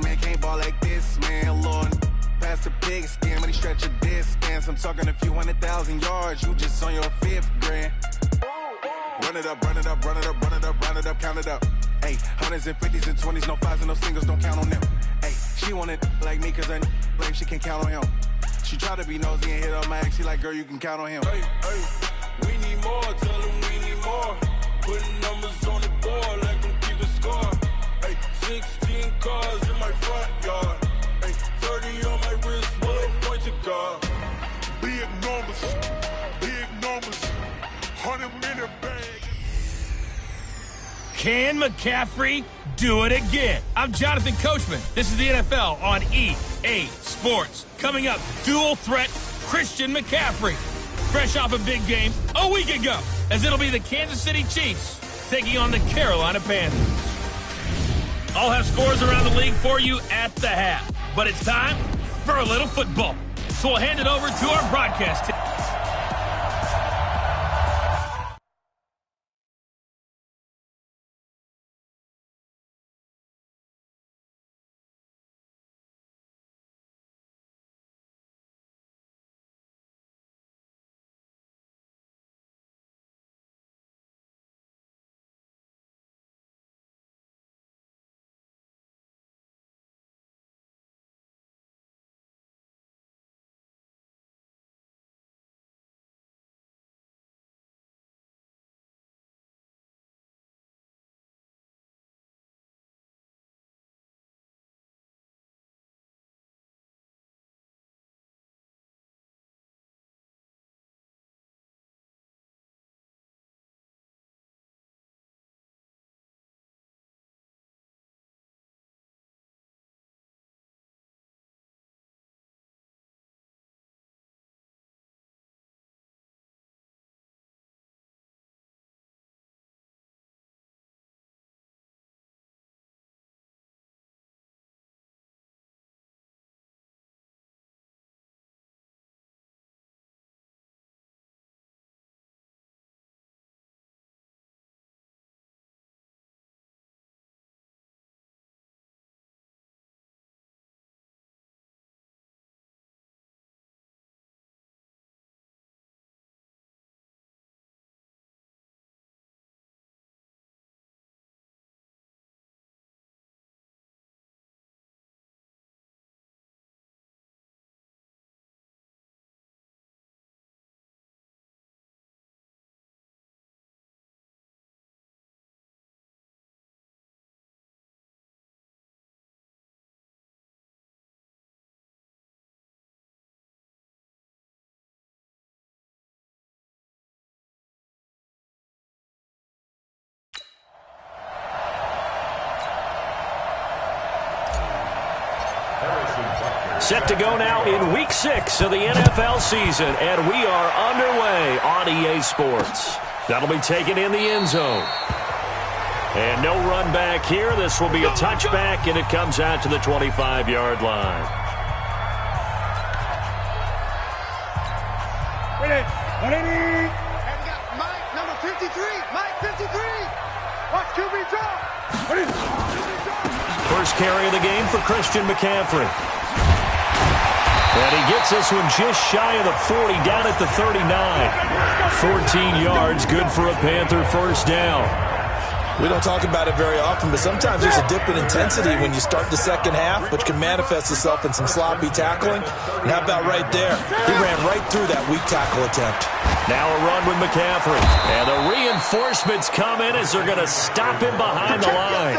Man, can't ball like this, man, Lord. Pass the pig skin, when he stretch a distance. I'm talking a few 100,000 yards, you just on your 5th grand. Run it up, run it up, run it up, run it up, run it up, count it up. Hey, hundreds and 50s and 20s, no 5s and no singles, don't count on them. Hey, she want it like me, cause I blame she can't count on him. She try to be nosy and hit up my ex, she like, girl, you can count on him. Hey, hey, we need more, tell them we need more. Putting numbers on the board, let them keep a score. Hey, 16 cars in my front yard. Hey, 30 on my wrist, one point to guard. Big numbers, 100-minute bag. Can McCaffrey do it again? I'm Jonathan Coachman. This is the NFL on EA Sports. Coming up, dual threat Christian McCaffrey. Fresh off a big game a week ago, as it'll be the Kansas City Chiefs taking on the Carolina Panthers. I'll have scores around the league for you at the half. But it's time for a little football. So we'll hand it over to our broadcast team. Set to go now in Week 6 of the NFL season, and we are underway on EA Sports. That'll be taken in the end zone. And no run back here. This will be a touchback, and it comes out to the 25-yard line. Ready. And we got Mike, number 53. Mike, 53. Watch QB draw. Ready. First carry of the game for Christian McCaffrey. And he gets this one just shy of the 40, down at the 39. 14 yards, good for a Panther first down. We don't talk about it very often, but sometimes there's a dip in intensity when you start the second half, which can manifest itself in some sloppy tackling. And how about right there? He ran right through that weak tackle attempt. Now a run with McCaffrey. And the reinforcements come in as they're going to stop him behind the line.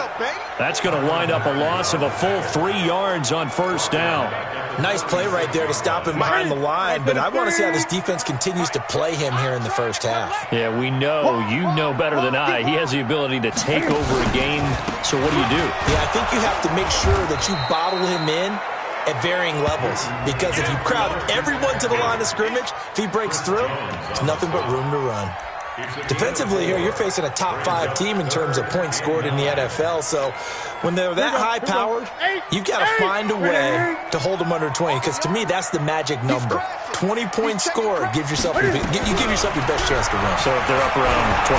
That's going to wind up a loss of a full 3 yards on first down. Nice play right there to stop him behind the line, but I want to see how this defense continues to play him here in the first half. Yeah, we know. You know better than I. He has the ability to take over a game. So what do you do? Yeah, I think you have to make sure that you bottle him in at varying levels, because if you crowd everyone to the line of scrimmage, if he breaks through, there's nothing but room to run. Defensively here, you're facing a top 5 team in terms of points scored in the NFL, so when they're that high-powered, you've got to find a way to hold them under 20, because to me, that's the magic number. 20-point score, give yourself your best chance to win. So if they're up around 24,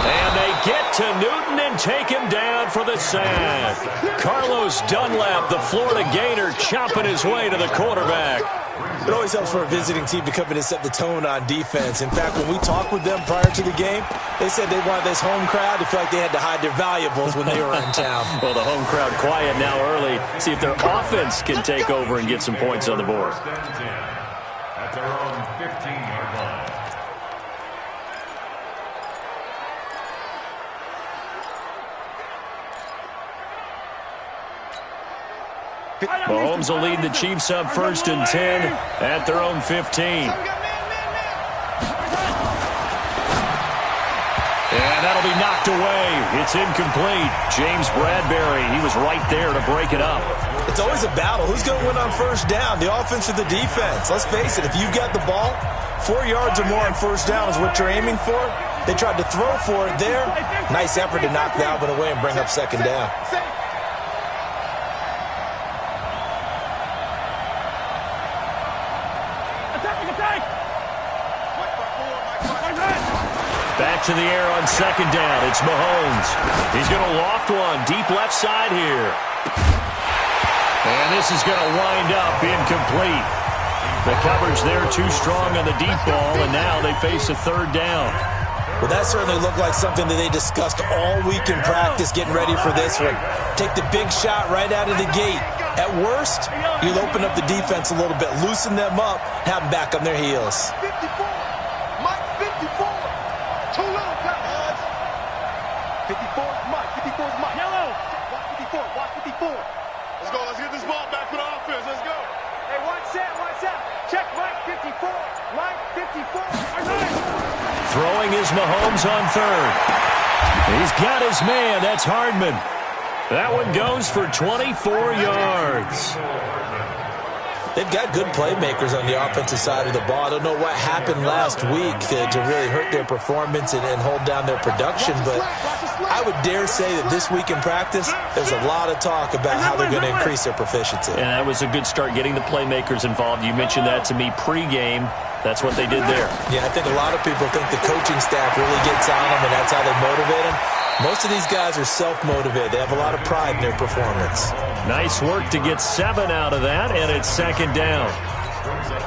and they get to Newton and take him down for the sack. Carlos Dunlap, the Florida Gator, chopping his way to the quarterback. It always helps for a visiting team to come in and set the tone on defense. In fact, when we talked with them prior to the game, they said they wanted this home crowd to feel like they had to hide their valuables when they were in town. Well, the home crowd quiet now early. See if their offense can take over and get some points on the board. At their own 15-yard line. Mahomes will lead the Chiefs up 1st and 10 at their own 15. And that'll be knocked away. It's incomplete. James Bradbury, he was right there to break it up. It's always a battle. Who's going to win on 1st down, the offense or the defense? Let's face it, if you've got the ball, 4 yards or more on 1st down is what you're aiming for. They tried to throw for it there. Nice effort to knock that one away and bring up 2nd down. Back to the air on 2nd down. It's Mahomes. He's going to loft one deep left side here. And this is going to wind up incomplete. The coverage there too strong on the deep ball, and now they face a 3rd down. Well, that certainly looked like something that they discussed all week in practice, getting ready for this one. Take the big shot right out of the gate. At worst, you'll open up the defense a little bit, loosen them up, have them back on their heels. 54. Mike, 54. Too little, guys. 54 is Mike. 54 is Mike. Yellow. Watch 54. Watch 54. Let's go. Let's get this ball back for the offense. Let's go. Hey, watch that. Watch that. Check Mike 54. Mike 54. Throwing is Mahomes on 3rd. He's got his man. That's Hardman. That one goes for 24 yards. They've got good playmakers on the offensive side of the ball. I don't know what happened last week to really hurt their performance and hold down their production, but I would dare say that this week in practice, there's a lot of talk about how they're going to increase their proficiency. And that was a good start, getting the playmakers involved. You mentioned that to me pregame. That's what they did there. Yeah, I think a lot of people think the coaching staff really gets on them, and that's how they motivate them. Most of these guys are self-motivated. They have a lot of pride in their performance. Nice work to get 7 out of that, and it's 2nd down.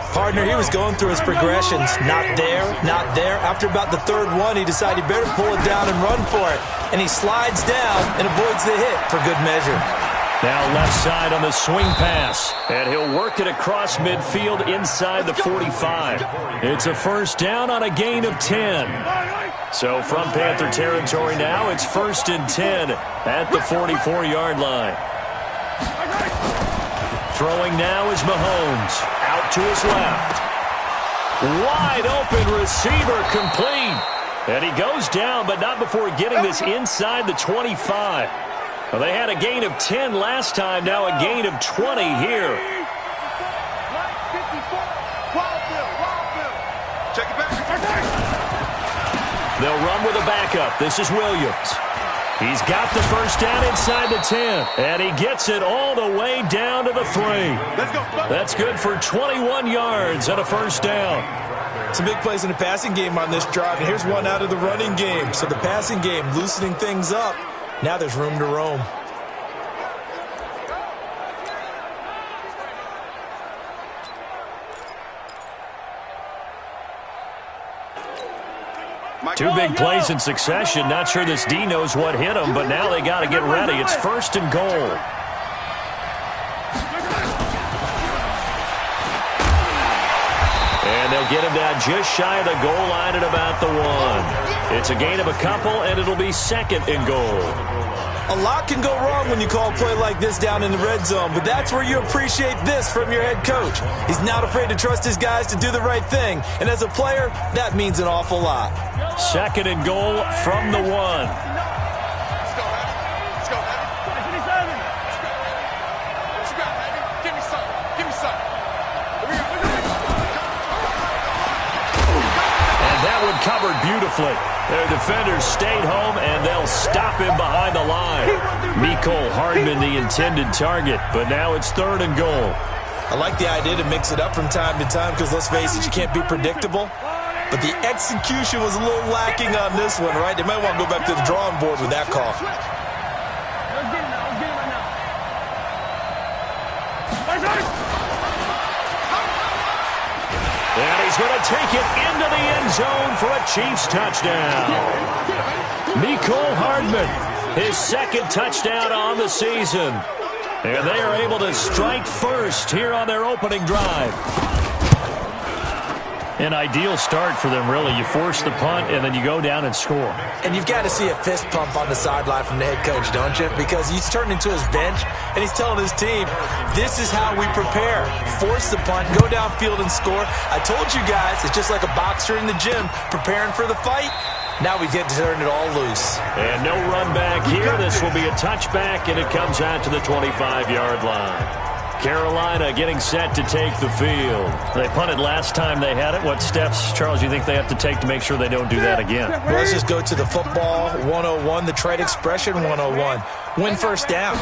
Partner, he was going through his progressions. Not there, not there. After about the 3rd one, he decided he better pull it down and run for it. And he slides down and avoids the hit for good measure. Now left side on the swing pass. And he'll work it across midfield inside the 45. It's a 1st down on a gain of 10. So from Panther territory now, it's 1st and 10 at the 44-yard line. Throwing now is Mahomes. Out to his left. Wide open receiver, complete. And he goes down, but not before getting this inside the 25. Well, they had a gain of 10 last time, now a gain of 20 here. They'll run with a backup. This is Williams. He's got the 1st down inside the 10, and he gets it all the way down to the 3. That's good for 21 yards and a 1st down. Some big plays in the passing game on this drive, and here's one out of the running game. So the passing game loosening things up. Now there's room to roam. Two big plays in succession. Not sure this D knows what hit him, but now they got to get ready. It's 1st and goal. And they'll get him down just shy of the goal line at about the 1. It's a gain of a couple, and it'll be 2nd and goal. A lot can go wrong when you call a play like this down in the red zone, but that's where you appreciate this from your head coach. He's not afraid to trust his guys to do the right thing, and as a player, that means an awful lot. 2nd and goal from the 1. Covered beautifully. Their defenders stayed home, and they'll stop him behind the line. Mecole Hardman, the intended target, but now it's 3rd and goal. I like the idea to mix it up from time to time because, let's face it, you can't be predictable. but the execution was a little lacking on this one, right? They might want to go back to the drawing board with that call. And he's going to take it into the end zone for a Chiefs touchdown. Mecole Hardman, his second touchdown on the season. And they are able to strike first here on their opening drive. An ideal start for them, really. You force the punt, and then you go down and score. And you've got to see a fist pump on the sideline from the head coach, don't you? Because he's turned into his bench, and he's telling his team, this is how we prepare. Force the punt, go downfield and score. I told you guys, it's just like a boxer in the gym preparing for the fight. Now we get to turn it all loose. And no run back here. This will be a touchback, and it comes out to the 25-yard line. Carolina getting set to take the field. They punted last time they had it. What steps, Charles, do you think they have to take to make sure they don't do that again? Well, let's just go to the football 101, the trade expression 101. Win first down.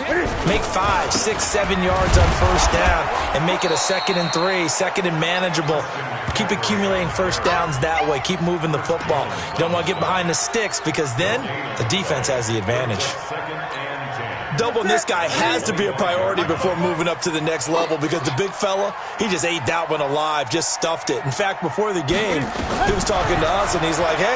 Make 5, 6, 7 yards on first down and make it a 2nd and 3, 2nd and manageable. Keep accumulating first downs that way. Keep moving the football. You don't want to get behind the sticks because then the defense has the advantage. Doubling this guy has to be a priority before moving up to the next level because the big fella, he just ate that one alive, just stuffed it. In fact, before the game, he was talking to us, and he's like, hey,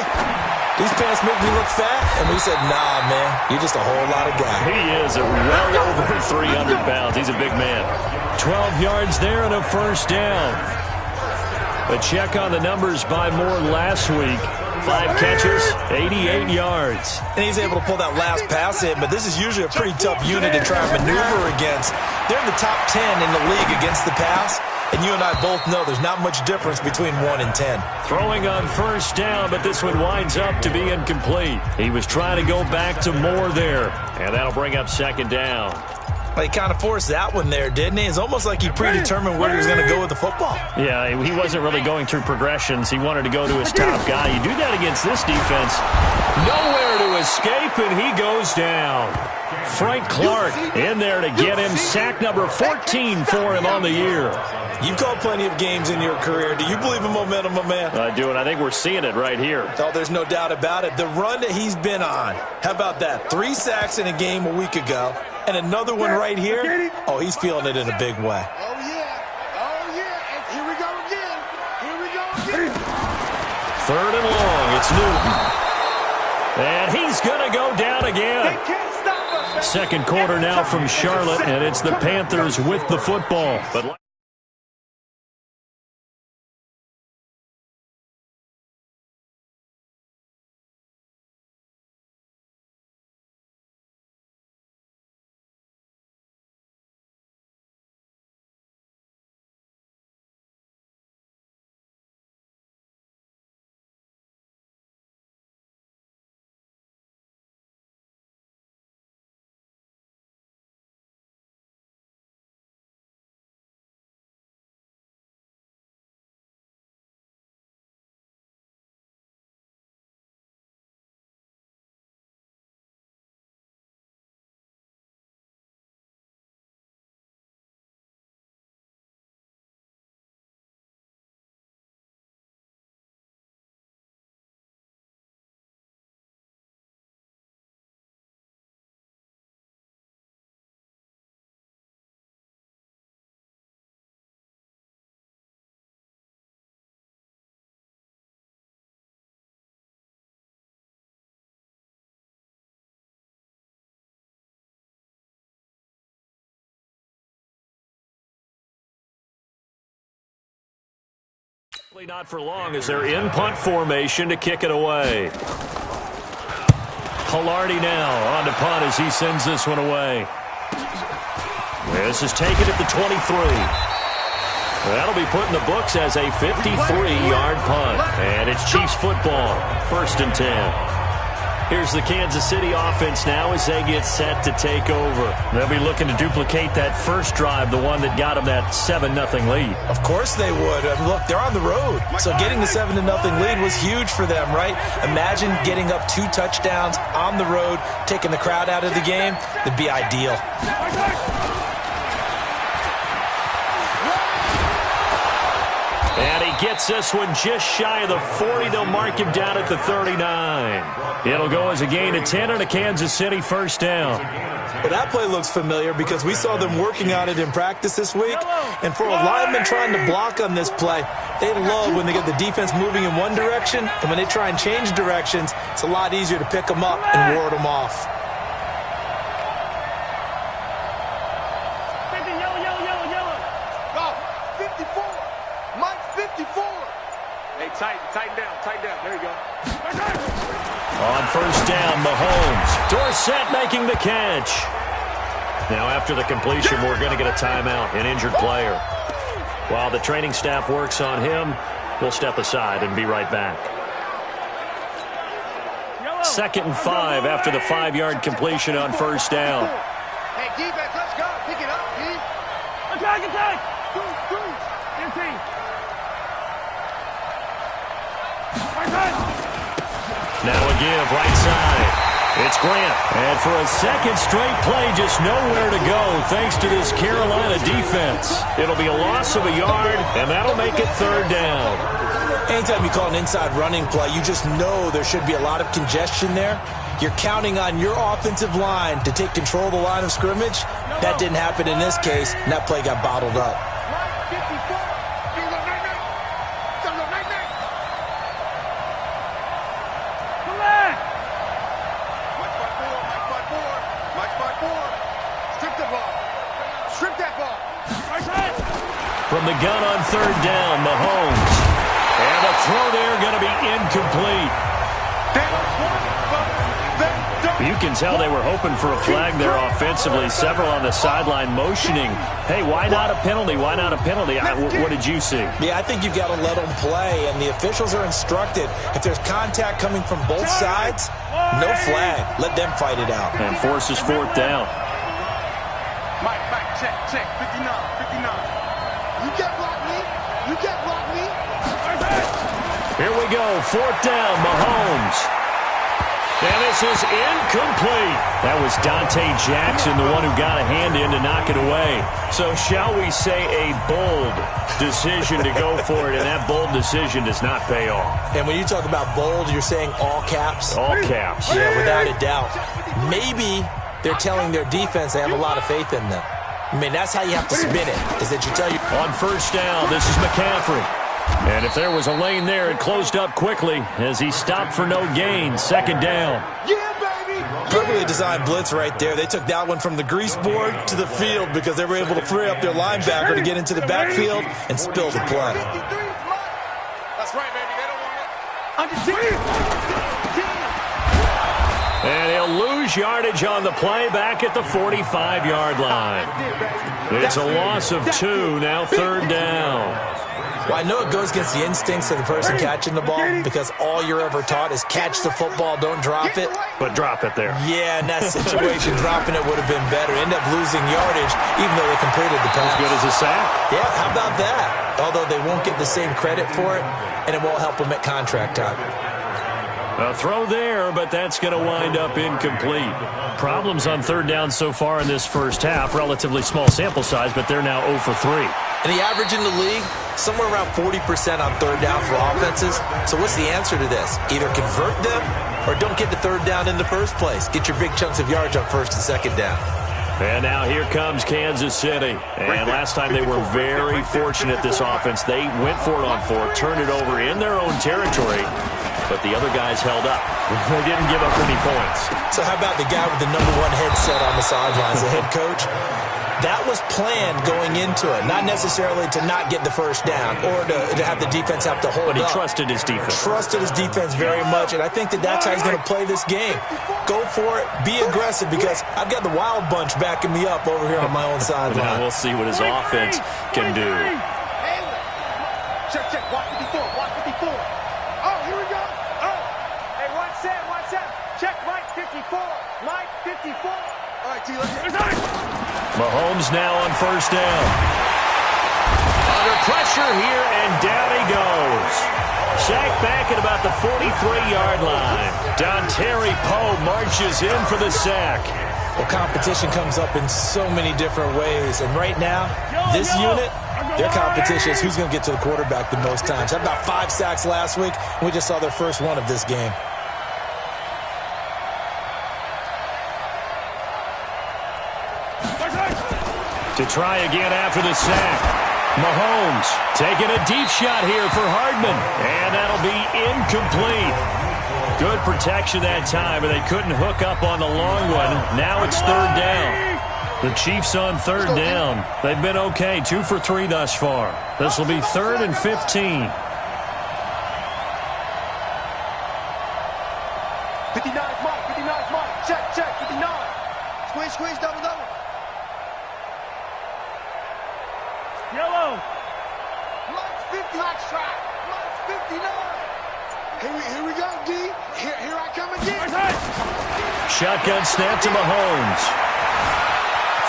these pants make me look fat. And we said, nah, man, you're just a whole lot of guy. He is well over 300 pounds. He's a big man. 12 yards there and a first down. A check on the numbers by Moore last week. 5 catches, 88 yards. And he's able to pull that last pass in, but this is usually a pretty tough unit to try and maneuver against. They're in the top 10 in the league against the pass, and you and I both know there's not much difference between 1 and 10. Throwing on first down, but this one winds up to be incomplete. He was trying to go back to Moore there, and that'll bring up 2nd down. Well, he kind of forced that one there, didn't he? It's almost like he predetermined where he was going to go with the football. Yeah, he wasn't really going through progressions. He wanted to go to his top guy. You do that against this defense. Nowhere to escape, and he goes down. Frank Clark in there to get him. Sack number 14 for him on the year. You've called plenty of games in your career. Do you believe in momentum, my man? I do, and I think we're seeing it right here. Oh, there's no doubt about it. The run that he's been on, how about that? 3 sacks in a game a week ago, and another one right here. Oh, he's feeling it in a big way. Oh, yeah. Oh, yeah. And here we go again. Here we go again. 3rd and long. It's Newton. And he's going to go down again. They can't stop us. Second quarter now from Charlotte, and it's the Panthers with the football. But not for long as they're in punt formation to kick it away. Pilardi now on to punt as he sends this one away. This is taken at the 23. That'll be put in the books as a 53-yard punt. And it's Chiefs football, 1st and 10. Here's the Kansas City offense now as they get set to take over. They'll be looking to duplicate that first drive, the one that got them that 7-0 lead. Of course they would. Look, they're on the road. So getting the 7-0 lead was huge for them, right? Imagine getting up 2 touchdowns on the road, taking the crowd out of the game. That'd be ideal. And he gets this one just shy of the 40. They'll mark him down at the 39. It'll go as a gain of 10 on a Kansas City first down. Well, that play looks familiar because we saw them working on it in practice this week. And for a lineman trying to block on this play, they love when they get the defense moving in one direction. And when they try and change directions, it's a lot easier to pick them up and ward them off. Go, 54. Mike, 54. Hey, tighten down. There you go. On first down, Mahomes. Dorsett making the catch. Now, after the completion, we're going to get a timeout, an injured player. While the training staff works on him, we'll step aside and be right back. 2nd and 5 after the 5-yard completion on first down. Hey, defense, let's go. Pick it up, D. Attack. Now a give, right side. It's Grant. And for a second straight play, just nowhere to go thanks to this Carolina defense. It'll be a loss of a yard, and that'll make it 3rd down. Anytime you call an inside running play, you just know there should be a lot of congestion there. You're counting on your offensive line to take control of the line of scrimmage. That didn't happen in this case, and that play got bottled up. From the gun on 3rd down, Mahomes. And the throw there going to be incomplete. You can tell they were hoping for a flag there offensively. Several on the sideline motioning, hey, why not a penalty? Why not a penalty? What did you see? Yeah, I think you've got to let them play, and the officials are instructed. If there's contact coming from both sides, no flag. Let them fight it out. And forces 4th down. Mike, check. 59. You can't block me. Here we go, 4th down, Mahomes. And this is incomplete. That was Dante Jackson, the one who got a hand in to knock it away. So shall we say a bold decision to go for it, and that bold decision does not pay off. And when you talk about bold, you're saying all caps? All caps. Yeah, without a doubt. Maybe they're telling their defense they have a lot of faith in them. I mean, that's how you have to spin it, is that you tell you. On first down, this is McCaffrey. And if there was a lane there, it closed up quickly as he stopped for no gain. 2nd down. Yeah, baby. Perfectly designed blitz right there. They took that one from the grease board to the field because they were able to free up their linebacker to get into the backfield and spill the play. That's right, baby. They don't want it. And he'll lose yardage on the play back at the 45-yard line. It's a loss of 2, now 3rd down. Well, I know it goes against the instincts of the person catching the ball because all you're ever taught is catch the football, don't drop it. But drop it there. Yeah, in that situation, dropping it would have been better. End up losing yardage even though they completed the pass. As good as a sack. Yeah, how about that? Although they won't get the same credit for it, and it won't help them at contract time. A throw there, but that's going to wind up incomplete. Problems on 3rd down so far in this first half. Relatively small sample size, but they're now 0 for 3. And the average in the league, somewhere around 40% on 3rd down for offenses. So what's the answer to this? Either convert them or don't get the 3rd down in the first place. Get your big chunks of yards on 1st and 2nd down. And now here comes Kansas City. And last time they were very fortunate, this offense. They went for it on 4th, turned it over in their own territory. But the other guys held up. They didn't give up any points. So how about the guy with the #1 headset on the sidelines, the head coach? That was planned going into it, not necessarily to not get the first down or to have the defense have to hold up. But he trusted his defense. Trusted his defense very much, and I think that's how he's going to play this game. Go for it, be aggressive, because I've got the wild bunch backing me up over here on my own sideline. Now we'll see what his offense can do. Check, watch 54, watch 54. Oh, here we go. Oh, hey, watch that. Check Mike 54, Mike 54. All right, T, let's go. Mahomes now on first down. Under pressure here, and down he goes. Sacked back at about the 43-yard line. Dontari Poe marches in for the sack. Well, competition comes up in so many different ways. And right now, this unit, their competition is who's going to get to the quarterback the most times. Had about 5 sacks last week, and we just saw their first one of this game. To try again after the sack. Mahomes taking a deep shot here for Hardman. And that'll be incomplete. Good protection that time, but they couldn't hook up on the long one. Now it's third down. The Chiefs on third down. They've been okay, 2 for 3 thus far. This will be 3rd and 15. 59, Mike, 59, Mike. Check, 59. Squeeze, double. Yellow. Mike's 50. Mike's track. Mike's 59. Here we go, D. Here I come again. Shotgun snap to Mahomes.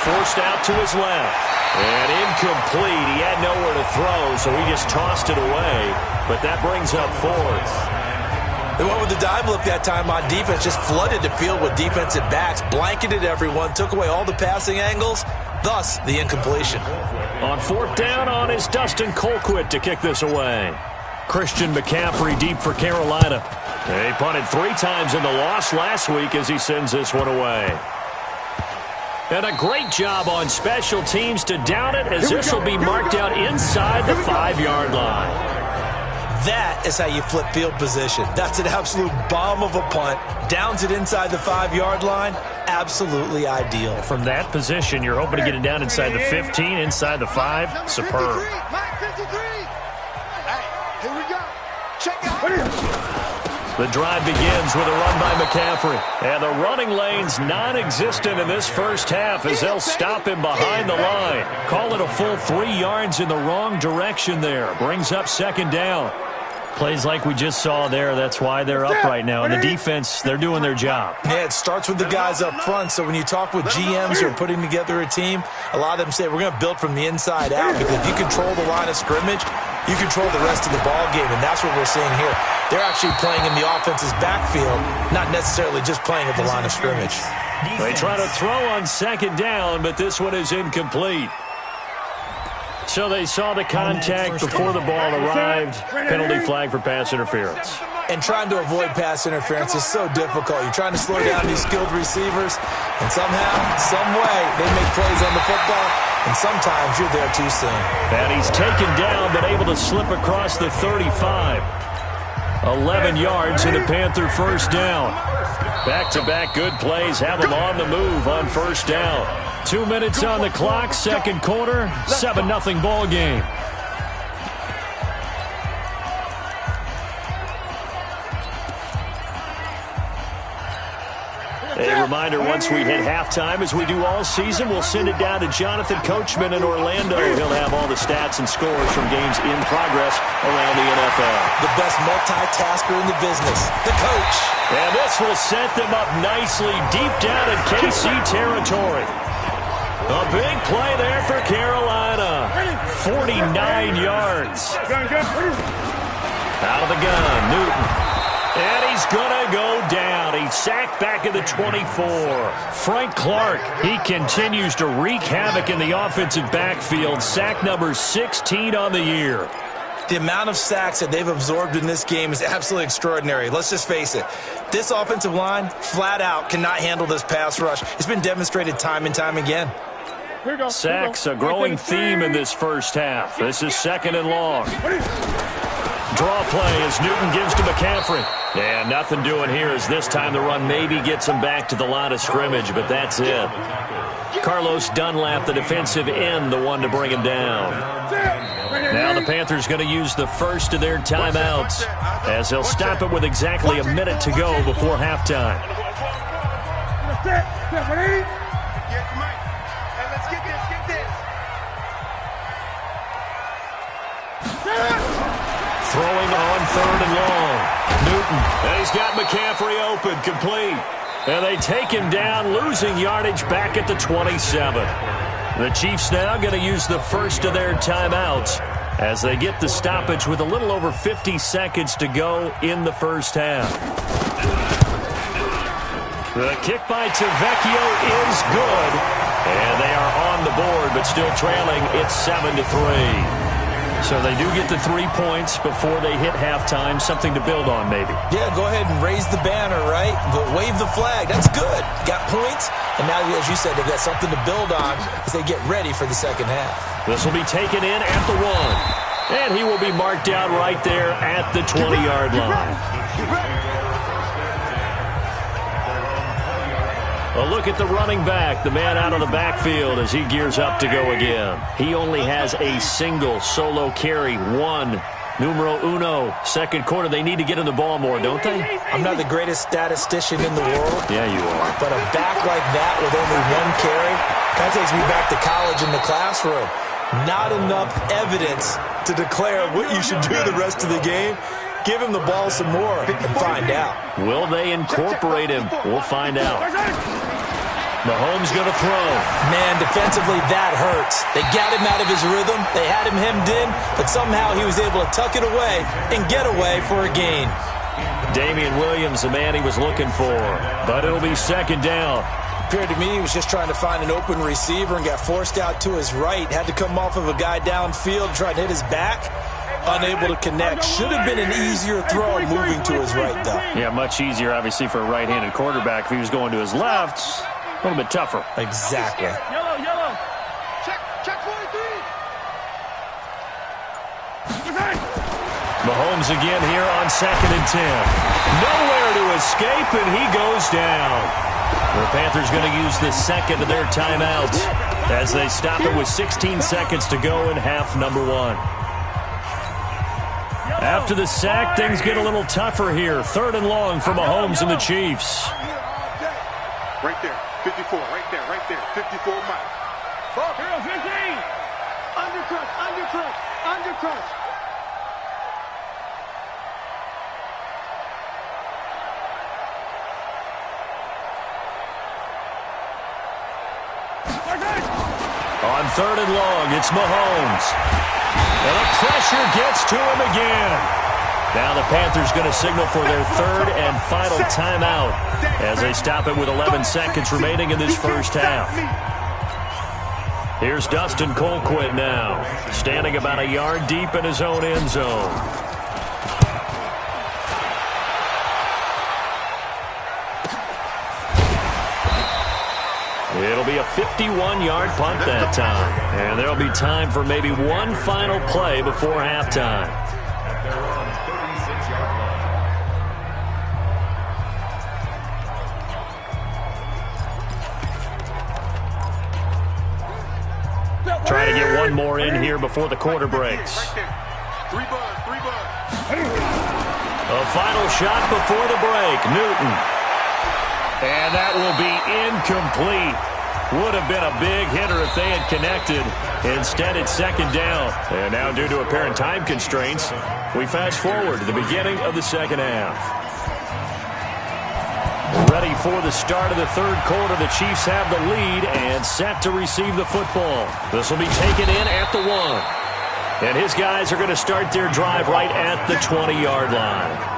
Forced out to his left. And incomplete. He had nowhere to throw, so he just tossed it away. But that brings up 4th. They went with the dive look that time on defense, just flooded the field with defensive backs, blanketed everyone, took away all the passing angles, thus the incompletion. On 4th down on is Dustin Colquitt to kick this away. Christian McCaffrey deep for Carolina. They punted 3 times in the loss last week as he sends this one away. And a great job on special teams to down it as this will be marked out inside the 5-yard line. That is how you flip field position. That's an absolute bomb of a punt. Downs it inside the 5-yard line. Absolutely ideal. From that position, you're hoping to get it down inside the 15, inside the 5. Superb. Mike 53. Hey, here we go. Check out. The drive begins with a run by McCaffrey. And the running lane's non-existent in this first half as they'll stop him behind the line. Call it a full 3 yards in the wrong direction there. Brings up 2nd down. Plays like we just saw there, that's why they're up right now. And the defense, they're doing their job. Yeah, it starts with the guys up front. So when you talk with GMs who are putting together a team, a lot of them say we're going to build from the inside out. Because if you control the line of scrimmage, you control the rest of the ball game. And that's what we're seeing here. They're actually playing in the offense's backfield, not necessarily just playing at the line of scrimmage. They try to throw on 2nd down, but this one is incomplete. So they saw the contact before the ball arrived. Penalty flag for pass interference. And trying to avoid pass interference is so difficult. You're trying to slow down these skilled receivers, and somehow, some way, they make plays on the football, and sometimes you're there too soon. And he's taken down, but able to slip across the 35. 11 yards in the Panther first down. Back-to-back good plays have them on the move on first down. 2 minutes on the clock, 2nd quarter, 7-0 ball game. A reminder, once we hit halftime, as we do all season, we'll send it down to Jonathan Coachman in Orlando. He'll have all the stats and scores from games in progress around the NFL. The best multitasker in the business, the coach. And this will set them up nicely deep down in KC territory. A big play there for Carolina. 49 yards. Out of the gun, Newton. And he's going to go down. He's sacked back at the 24. Frank Clark, he continues to wreak havoc in the offensive backfield. Sack number 16 on the year. The amount of sacks that they've absorbed in this game is absolutely extraordinary. Let's just face it. This offensive line, flat out, cannot handle this pass rush. It's been demonstrated time and time again. Sacks, a growing theme in this first half. This is 2nd and long. Draw play as Newton gives to McCaffrey. And nothing doing here as this time the run maybe gets him back to the line of scrimmage, but that's it. Carlos Dunlap, the defensive end, the one to bring him down. Now the Panthers going to use the first of their timeouts as they'll stop it with exactly a minute to go before halftime. Throwing on 3rd and long. Newton. And he's got McCaffrey open, complete. And they take him down, losing yardage back at the 27. The Chiefs now going to use the first of their timeouts as they get the stoppage with a little over 50 seconds to go in the first half. The kick by Tavecchio is good. And they are on the board, but still trailing. It's 7-3. So they do get the 3 points before they hit halftime. Something to build on, maybe. Yeah, go ahead and raise the banner, right? But wave the flag. That's good. Got points. And now, as you said, they've got something to build on as they get ready for the second half. This will be taken in at the 1. And he will be marked down right there at the 20-yard line. A look at the running back, the man out of the backfield as he gears up to go again. He only has a single solo carry, 1. Numero uno, second quarter. They need to get in the ball more, don't they? I'm not the greatest statistician in the world. Yeah, you are. But a back like that with only 1 carry, that takes me back to college in the classroom. Not enough evidence to declare what you should do the rest of the game. Give him the ball some more and find out. Will they incorporate him? We'll find out. Mahomes going to throw. Man, defensively, that hurts. They got him out of his rhythm. They had him hemmed in, but somehow he was able to tuck it away and get away for a gain. Damian Williams, the man he was looking for. But it'll be second down. Appeared to me he was just trying to find an open receiver and got forced out to his right. Had to come off of a guy downfield, try to hit his back. Unable to connect. Should have been an easier throw moving to his right, though. Yeah, much easier, obviously, for a right-handed quarterback. If he was going to his left, a little bit tougher. Exactly. Yellow. Check 43. Mahomes again here on 2nd and 10. Nowhere to escape, and he goes down. The Panthers going to use the second of their timeouts as they stop it with 16 seconds to go in half number 1. After the sack, things get a little tougher here. 3rd and long for Mahomes and the Chiefs. Right there, 54, right there, 54 miles. 15. Undercut. On 3rd and long, it's Mahomes. And the pressure gets to him again. Now the Panthers going to signal for their 3rd and final timeout as they stop it with 11 seconds remaining in this first half. Here's Dustin Colquitt now, standing about a yard deep in his own end zone. It'll be a 51-yard punt that time. And there'll be time for maybe one final play before halftime. Trying to get one more in here before the quarter breaks. Three buds. A final shot before the break. Newton. And that will be incomplete. Would have been a big hitter if they had connected. Instead, it's second down. And now, due to apparent time constraints, we fast forward to the beginning of the second half. Ready for the start of the third quarter. The Chiefs have the lead and set to receive the football. This will be taken in at the 1. And his guys are going to start their drive right at the 20-yard line.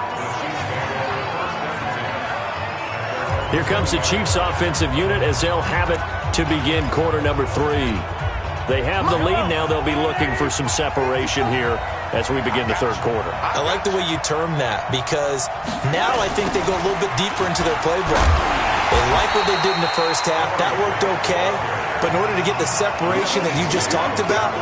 Here comes the Chiefs offensive unit as they'll have it to begin quarter number 3. They have the lead. Now they'll be looking for some separation here as we begin the third quarter. I like the way you term that because now I think they go a little bit deeper into their playbook. They like what they did in the first half. That worked okay. But in order to get the separation that you just talked about,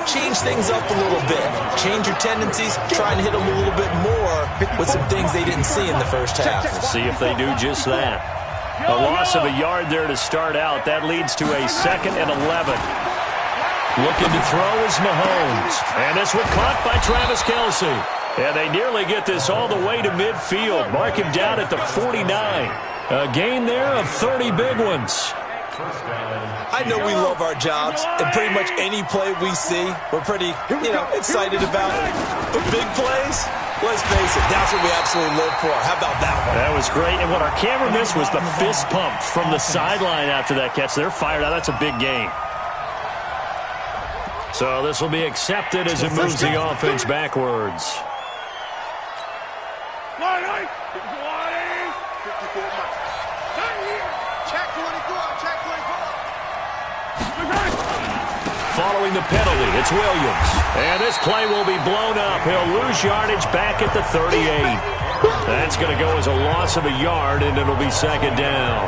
change things up a little bit. Change your tendencies. Try and hit them a little bit more with some things they didn't see in the first half. We'll see if they do just that. A loss of a yard there to start out. That leads to a 2nd and 11. Looking to throw is Mahomes. And this one caught by Travis Kelce. And they nearly get this all the way to midfield. Mark him down at the 49. A gain there of 30 big ones. I know we love our jobs, and pretty much any play we see, we're pretty, excited about it. But big plays, let's face it, that's what we absolutely live for. How about that one? That was great, and what our camera missed was the fist pump from the sideline after that catch. They're fired out. That's a big gain. So this will be accepted as it moves the offense backwards. Following the penalty, it's Williams. And this play will be blown up. He'll lose yardage back at the 38. That's going to go as a loss of a yard, and it'll be second down.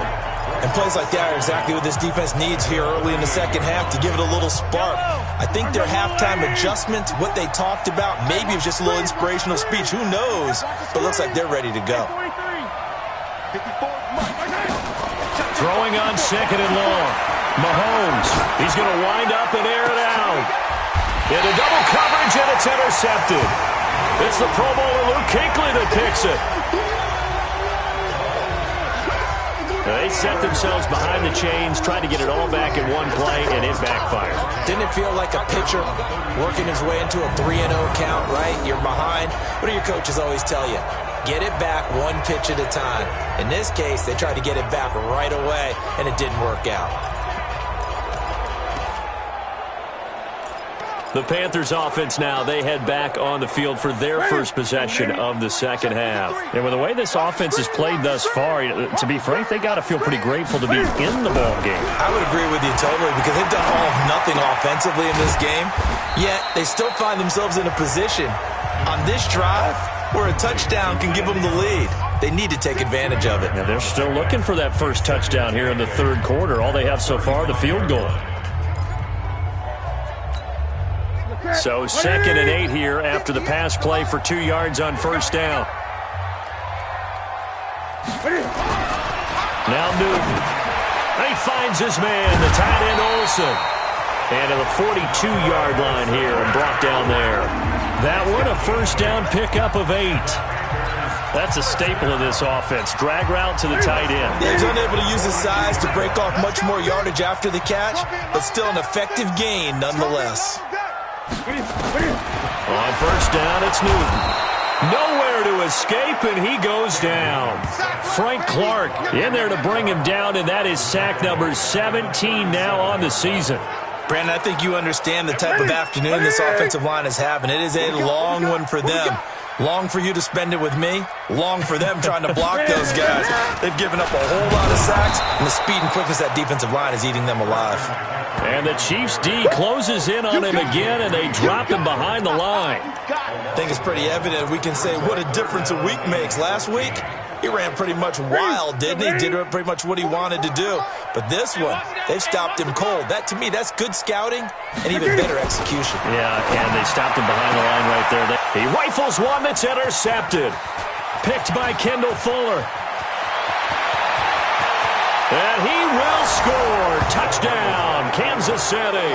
And plays like that are exactly what this defense needs here early in the second half to give it a little spark. I think their halftime adjustment, what they talked about, maybe it was just a little inspirational speech. Who knows? But it looks like they're ready to go. Throwing on second and long. Mahomes, he's going to wind up and air it out. Into double coverage, and it's intercepted. It's the Pro Bowler Luke Kuechly that picks it. They set themselves behind the chains, trying to get it all back in one play, and it backfired. Didn't it feel like a pitcher working his way into a 3-0 count, right? You're behind. What do your coaches always tell you? Get it back one pitch at a time. In this case, they tried to get it back right away, and it didn't work out. The Panthers offense now, they head back on the field for their first possession of the second half. And with the way this offense has played thus far, to be frank, they got to feel pretty grateful to be in the ball game. I would agree with you totally because they've done all of nothing offensively in this game, yet they still find themselves in a position on this drive where a touchdown can give them the lead. They need to take advantage of it. Yeah, they're still looking for that first touchdown here in the third quarter. All they have so far, the field goal. So 2nd and 8 here after the pass play for 2 yards on first down. Now Newton. He finds his man, the tight end Olsen. And to the 42-yard line here and brought down there. That one a first down pickup of 8. That's a staple of this offense. Drag route to the tight end. Yeah, he's unable to use his size to break off much more yardage after the catch, but still an effective gain nonetheless. On first down, it's Newton. Nowhere to escape, and he goes down. Frank Clark in there to bring him down, and that is sack number 17 now on the season. Brandon, I think you understand the type of afternoon this offensive line is having. It is a long one for them. Long for you to spend it with me. Long for them trying to block those guys. They've given up a whole lot of sacks, and the speed and quickness of that defensive line is eating them alive. And the Chiefs' D closes in on him again, and they drop him behind the line. I think it's pretty evident. We can say what a difference a week makes. Last week, he ran pretty much wild, didn't he? Did pretty much what he wanted to do. But this one, they've stopped him cold. That, to me, that's good scouting and even better execution. Yeah, and they stopped him behind the line right there. He rifles one that's intercepted. Picked by Kendall Fuller. And he will score. Touchdown, Kansas City.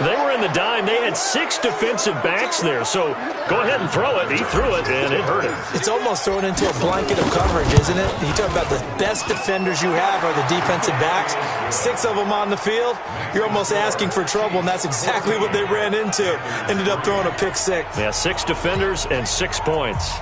They were in the dime. They had 6 defensive backs there, so go ahead and throw it. He threw it, and it hurt him. It's almost thrown into a blanket of coverage, isn't it? You talk about the best defenders you have are the defensive backs. 6 of them on the field. You're almost asking for trouble, and that's exactly what they ran into. Ended up throwing a pick 6. Yeah, 6 defenders and 6 points.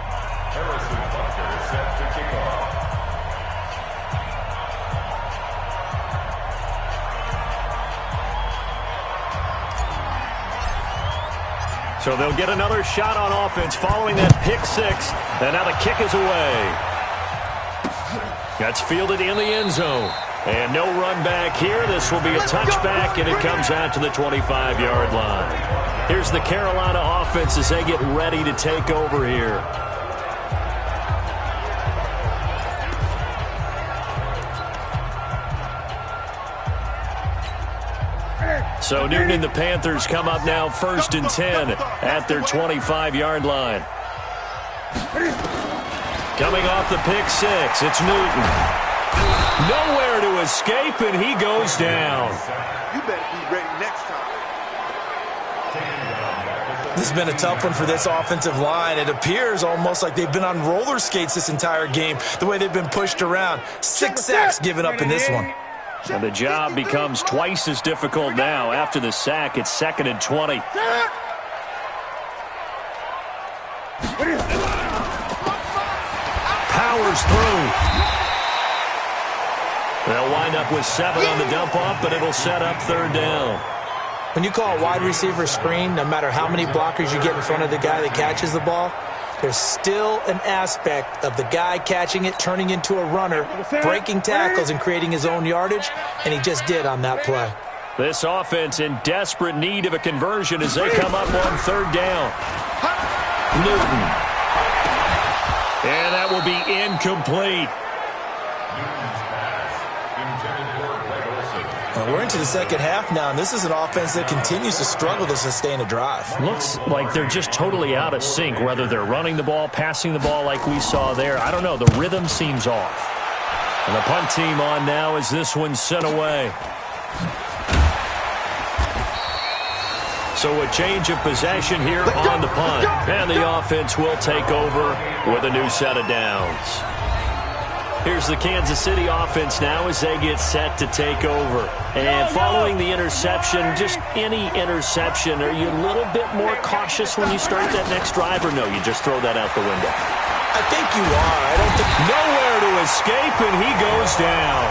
So they'll get another shot on offense following that pick 6. And now the kick is away. That's fielded in the end zone. And no run back here. This will be a touchback, and it comes out to the 25-yard line. Here's the Carolina offense as they get ready to take over here. So Newton and the Panthers come up now 1st and 10 at their 25-yard line. Coming off the pick 6, it's Newton. Nowhere to escape, and he goes down. You better be ready next time. This has been a tough one for this offensive line. It appears almost like they've been on roller skates this entire game, the way they've been pushed around. 6 sacks given up in this one. And the job becomes twice as difficult now. After the sack, it's 2nd and 20. Powers through. They'll wind up with 7 on the dump-off, but it'll set up 3rd down. When you call a wide receiver screen, no matter how many blockers you get in front of the guy that catches the ball, there's still an aspect of the guy catching it, turning into a runner, breaking tackles and creating his own yardage, and he just did on that play. This offense in desperate need of a conversion as they come up on third down. Newton. And that will be incomplete. We're into the second half now, and this is an offense that continues to struggle to sustain a drive. Looks like they're just totally out of sync, whether they're running the ball, passing the ball like we saw there. I don't know. The rhythm seems off. And the punt team on now as this one's sent away. So a change of possession here on the punt. And the offense will take over with a new set of downs. Here's the Kansas City offense now as they get set to take over. And following the interception, just any interception, are you a little bit more cautious when you start that next drive, or no, you just throw that out the window? I think you are. I don't think... Nowhere to escape, and he goes down.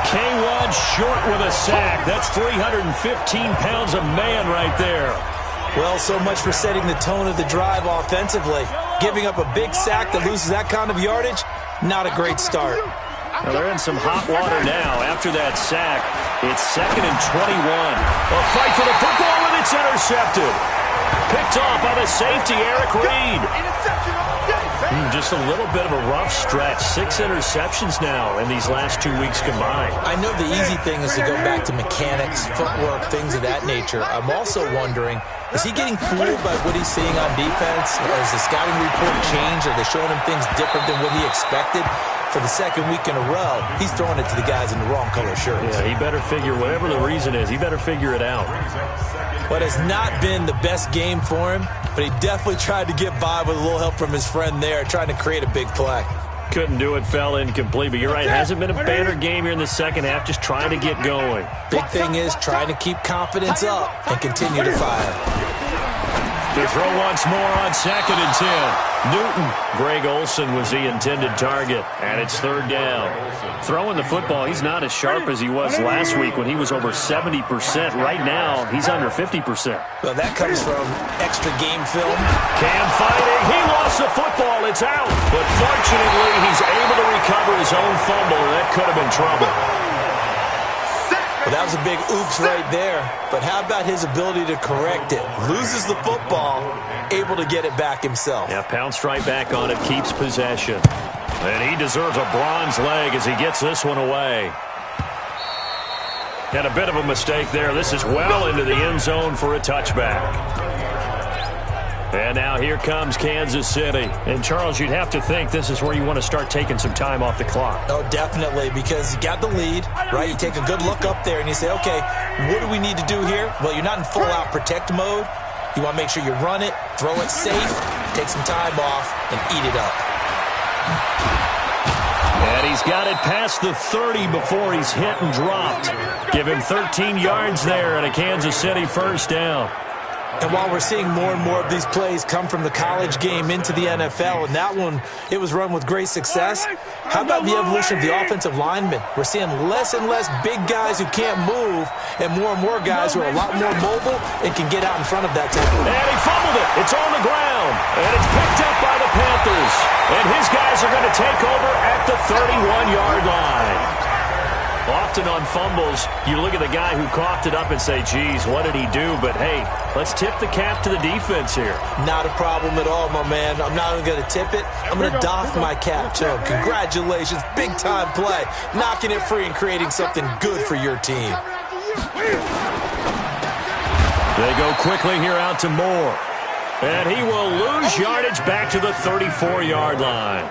K1 short with a sack. That's 315 pounds of man right there. Well, so much for setting the tone of the drive offensively. Giving up a big sack that loses that kind of yardage, not a great start. Well, they're in some hot water now. After that sack, it's 2nd and 21. A fight for the football, and it's intercepted. Picked off by the safety, Eric Reed. Just a little bit of a rough stretch. 6 interceptions now in these last 2 weeks combined. I know the easy thing is to go back to mechanics, footwork, things of that nature. I'm also wondering, is he getting fooled by what he's seeing on defense? Has the scouting report changed? Are they showing him things different than what he expected? For the second week in a row, he's throwing it to the guys in the wrong color shirts. Yeah, he better figure, whatever the reason is, he better figure it out. What has not been the best game for him, but he definitely tried to get by with a little help from his friend there, trying to create a big play. Couldn't do it, fell incomplete, but you're right, it hasn't been a banner game here in the second half, just trying to get going. Big thing is trying to keep confidence up and continue to fire. To throw once more on 2nd and 10. Newton. Greg Olsen was the intended target, and it's third down. Throwing the football, he's not as sharp as he was last week when he was over 70%. Right now, he's under 50%. Well, that comes from extra game film. Cam fighting. He lost the football. It's out. But fortunately, he's able to recover his own fumble, and that could have been trouble. Well, that was a big oops right there. But how about his ability to correct it? Loses the football, able to get it back himself. Yeah, pounced right back on it, keeps possession. And he deserves a bronze leg as he gets this one away. And a bit of a mistake there. This is well into the end zone for a touchback. And now here comes Kansas City. And, Charles, you'd have to think this is where you want to start taking some time off the clock. Oh, definitely, because you got the lead, right? You take a good look up there and you say, okay, what do we need to do here? Well, you're not in full-out protect mode. You want to make sure you run it, throw it safe, take some time off, and eat it up. And he's got it past the 30 before he's hit and dropped. Give him 13 yards there and a Kansas City first down. And while we're seeing more and more of these plays come from the college game into the NFL, and that one, it was run with great success, how about the evolution of the offensive linemen? We're seeing less and less big guys who can't move and more guys who are a lot more mobile and can get out in front of that tackle. And he fumbled it. It's on the ground. And it's picked up by the Panthers. And his guys are going to take over at the 31-yard line. Often on fumbles, you look at the guy who coughed it up and say, geez, what did he do? But, hey, let's tip the cap to the defense here. Not a problem at all, my man. I'm not even going to tip it. I'm going to doff my cap to him. Congratulations. Big-time play. Knocking it free and creating something good for your team. They go quickly here out to Moore. And he will lose yardage back to the 34-yard line.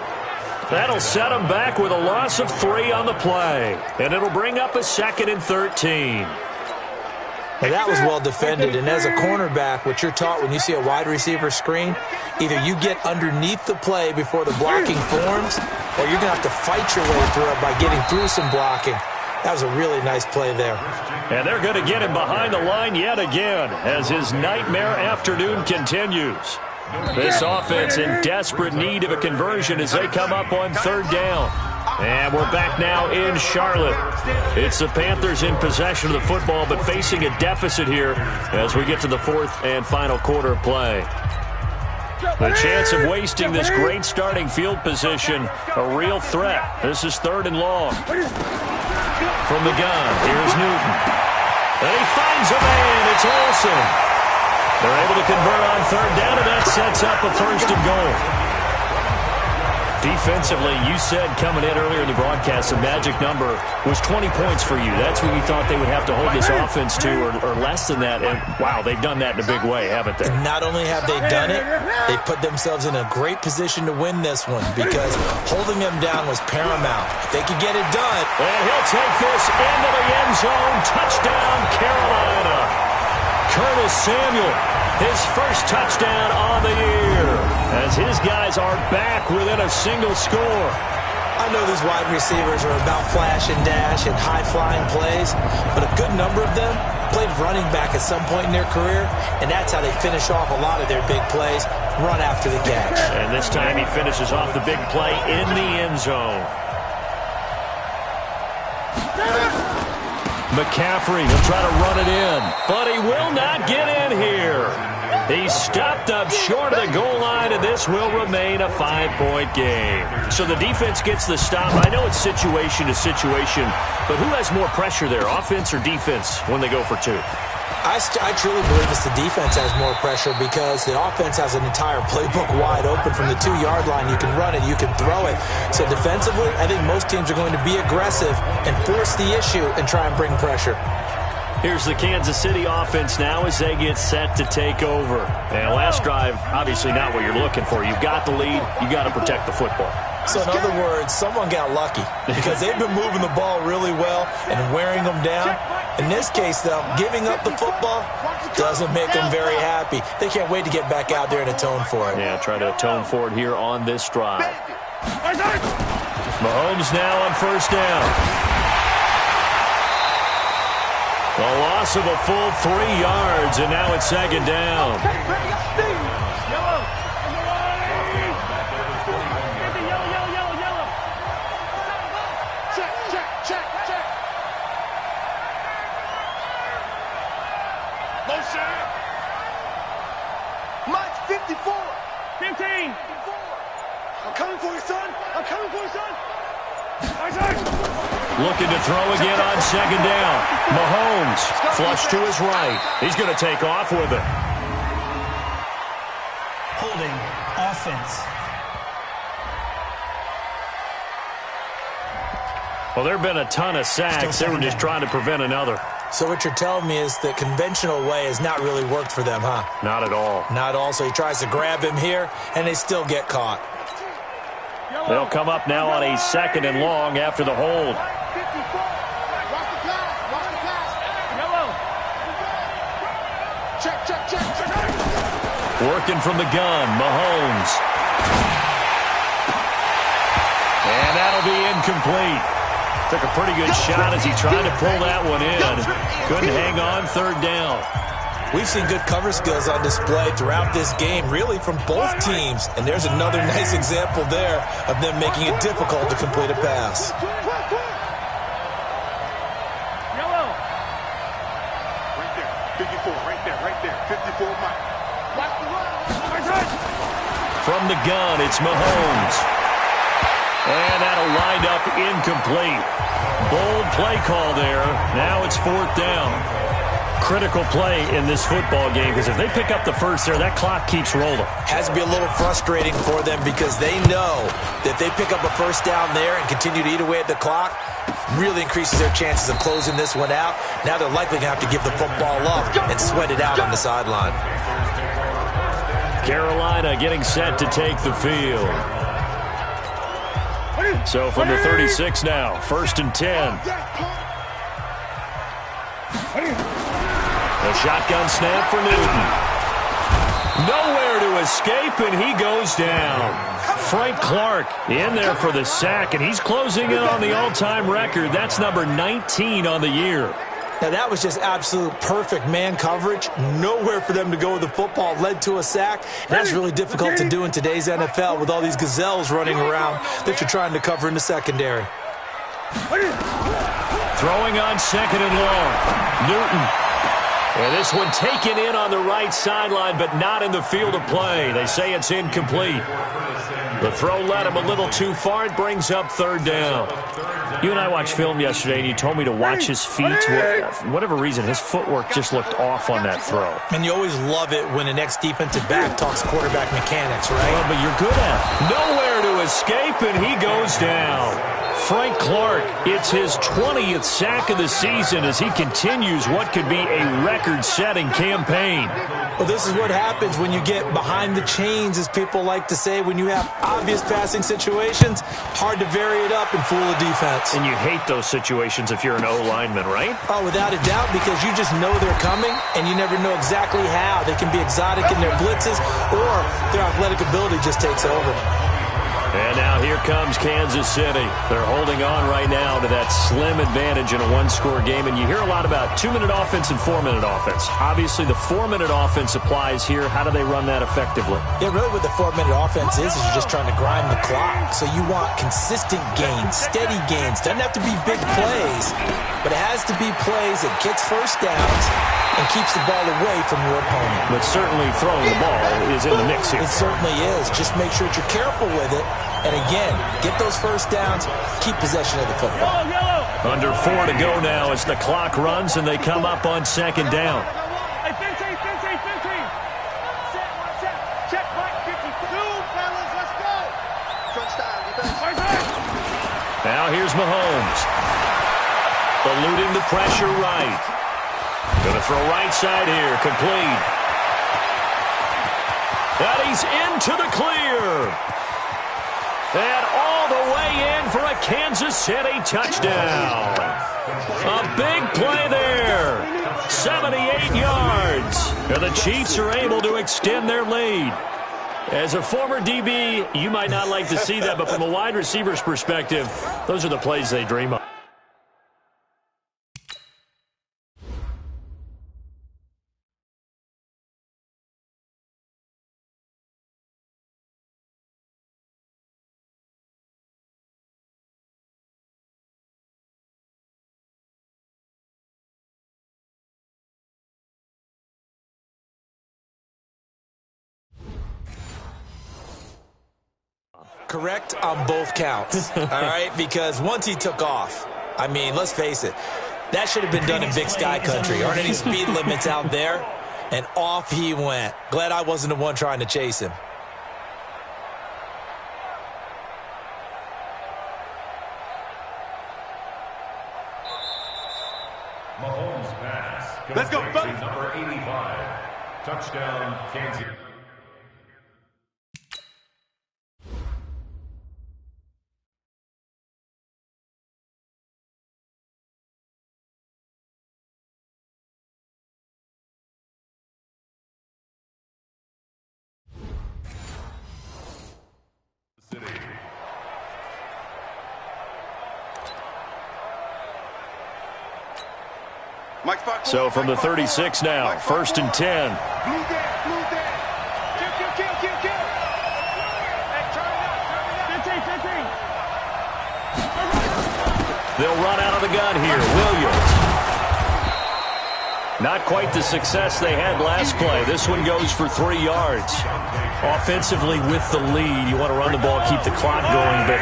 That'll set him back with a loss of 3 on the play. And it'll bring up a 2nd and 13. Now that was well defended. And as a cornerback, what you're taught when you see a wide receiver screen, either you get underneath the play before the blocking forms, or you're going to have to fight your way through it by getting through some blocking. That was a really nice play there. And they're going to get him behind the line yet again as his nightmare afternoon continues. This offense in desperate need of a conversion as they come up on third down. And we're back now in Charlotte. It's the Panthers in possession of the football, but facing a deficit here as we get to the fourth and final quarter of play. The chance of wasting this great starting field position, a real threat. This is 3rd and long. From the gun, here's Newton. And he finds a man. It's Olsen. They're able to convert on 3rd down, and that sets up a 1st and goal. Defensively, you said coming in earlier in the broadcast, the magic number was 20 points for you. That's what you thought they would have to hold this offense to, or less than that. And, wow, they've done that in a big way, haven't they? Not only have they done it, they put themselves in a great position to win this one because holding them down was paramount. If they could get it done. And he'll take this into the end zone. Touchdown, Carolina. Curtis Samuel, his first touchdown on the year, as his guys are back within a single score. I know these wide receivers are about flash and dash and high-flying plays, but a good number of them played running back at some point in their career, and that's how they finish off a lot of their big plays, run after the catch. And this time he finishes off the big play in the end zone. McCaffrey will try to run it in, but he will not get in here. He stopped up short of the goal line, and this will remain a 5-point game. So the defense gets the stop. I know it's situation to situation, but who has more pressure there, offense or defense, when they go for 2? I truly believe it's the defense has more pressure because the offense has an entire playbook wide open from the 2-yard line. You can run it, you can throw it. So defensively, I think most teams are going to be aggressive and force the issue and try and bring pressure. Here's the Kansas City offense now as they get set to take over. And last drive, obviously not what you're looking for. You've got the lead. You've got to protect the football. So in other words, someone got lucky because they've been moving the ball really well and wearing them down. In this case, though, giving up the football doesn't make them very happy. They can't wait to get back out there and atone for it. Yeah, try to atone for it here on this drive. Mahomes now on 1st down. The loss of a full 3 yards, and now it's 2nd down. Mike 54. 15. I'm coming for you, son. I'm coming for you, son. Looking to throw again on 2nd down. Mahomes, flush to his right. He's going to take off with it. Holding offense. Well, there have been a ton of sacks. They were just trying to prevent another. So what you're telling me is the conventional way has not really worked for them, huh? Not at all. Not at all. So he tries to grab him here, and they still get caught. They'll come up now on a 2nd and long after the hold. Working from the gun, Mahomes. And that'll be incomplete. Took a pretty good shot as he tried to pull that one in. Couldn't hang on 3rd down. We've seen good cover skills on display throughout this game, really from both teams. And there's another nice example there of them making it difficult to complete a pass. Yellow. Right there. 54, right there. 54, Mike. Watch the run. From the gun, it's Mahomes. And that'll wind up incomplete. Bold play call there. Now it's 4th down. Critical play in this football game because if they pick up the first there, that clock keeps rolling. Has to be a little frustrating for them because they know that if they pick up a 1st down there and continue to eat away at the clock, really increases their chances of closing this one out. Now they're likely going to have to give the football up and sweat it out on the sideline. Carolina getting set to take the field. So from the 36 now, 1st and 10. A shotgun snap for Newton. Nowhere to escape, and he goes down. Frank Clark in there for the sack, and he's closing in on the all-time record. That's number 19 on the year. Now, that was just absolute perfect man coverage. Nowhere for them to go with the football. Led to a sack. That's really difficult to do in today's NFL with all these gazelles running around that you're trying to cover in the secondary. Throwing on 2nd and long. Newton. And this one taken in on the right sideline, but not in the field of play. They say it's incomplete. The throw led him a little too far. It brings up third down. You and I watched film yesterday, and you told me to watch his feet. For whatever reason, his footwork just looked off on that throw. And you always love it when the next defensive back talks quarterback mechanics, right? Well, but you're good at it. Nowhere to escape, and he goes down. Frank Clark, it's his 20th sack of the season as he continues what could be a record-setting campaign. Well, this is what happens when you get behind the chains, as people like to say. When you have obvious passing situations, hard to vary it up and fool a defense. And you hate those situations if you're an O-lineman, right? Oh, without a doubt, because you just know they're coming, and you never know exactly how. They can be exotic in their blitzes, or their athletic ability just takes over. And now here comes Kansas City. They're holding on right now to that slim advantage in a one-score game. And you hear a lot about 2-minute offense and 4-minute offense. Obviously, the 4-minute offense applies here. How do they run that effectively? Yeah, really what the 4-minute offense is you're just trying to grind the clock. So you want consistent gains, steady gains. Doesn't have to be big plays, but it has to be plays that gets first downs and keeps the ball away from your opponent. But certainly throwing the ball is in the mix here. It certainly is. Just make sure that you're careful with it. And again, get those first downs, keep possession of the football. Under 4 to go now as the clock runs and they come up on second down. Hey, 15. Check, right, 52, fellas, let's go. Now here's Mahomes. Eluding the pressure right. Going to throw right side here, complete. And he's into the clear. And all the way in for a Kansas City touchdown. A big play there. 78 yards. And the Chiefs are able to extend their lead. As a former DB, you might not like to see that, but from a wide receiver's perspective, those are the plays they dream of. Correct on both counts, all right? Because once he took off, I mean, let's face it, that should have been done in Big Sky Country. Aren't any speed limits out there? And off he went. Glad I wasn't the one trying to chase him. Mahomes pass. Let's go, fellas. Number 85. Touchdown, Kansas. So from the 36 now, 1st and 10. They'll run out of the gun here. Williams. Not quite the success they had last play. This one goes for 3 yards. Offensively with the lead, you want to run the ball, keep the clock going, but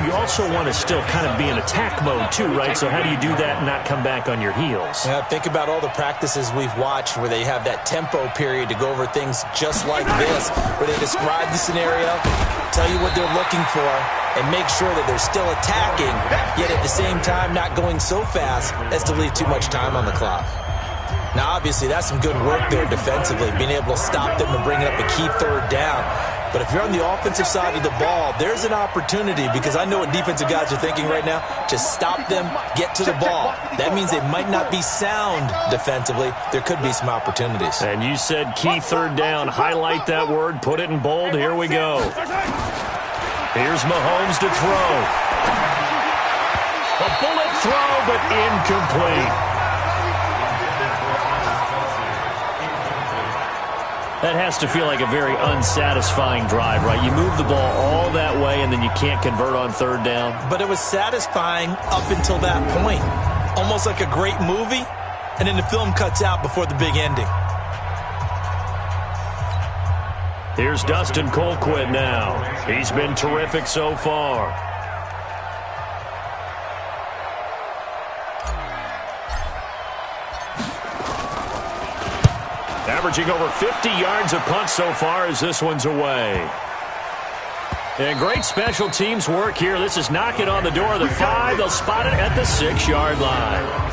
you also want to still kind of be in attack mode too, right? So how do you do that and not come back on your heels? Yeah, think about all the practices we've watched where they have that tempo period to go over things just like this, where they describe the scenario, tell you what they're looking for, and make sure that they're still attacking, yet at the same time not going so fast as to leave too much time on the clock. Now, obviously, that's some good work there defensively, being able to stop them and bring up a key third down. But if you're on the offensive side of the ball, there's an opportunity, because I know what defensive guys are thinking right now. Just stop them, get to the ball. That means they might not be sound defensively. There could be some opportunities. And you said key third down. Highlight that word, put it in bold. Here we go. Here's Mahomes to throw. A bullet throw, but incomplete. That has to feel like a very unsatisfying drive, right? You move the ball all that way, and then you can't convert on third down. But it was satisfying up until that point. Almost like a great movie. and then the film cuts out before the big ending. Here's Dustin Colquitt now. He's been terrific so far. Averaging over 50 yards a punt so far as this one's away. And great special teams work here. This is knocking on the door of the 5. They'll spot it at the 6-yard line.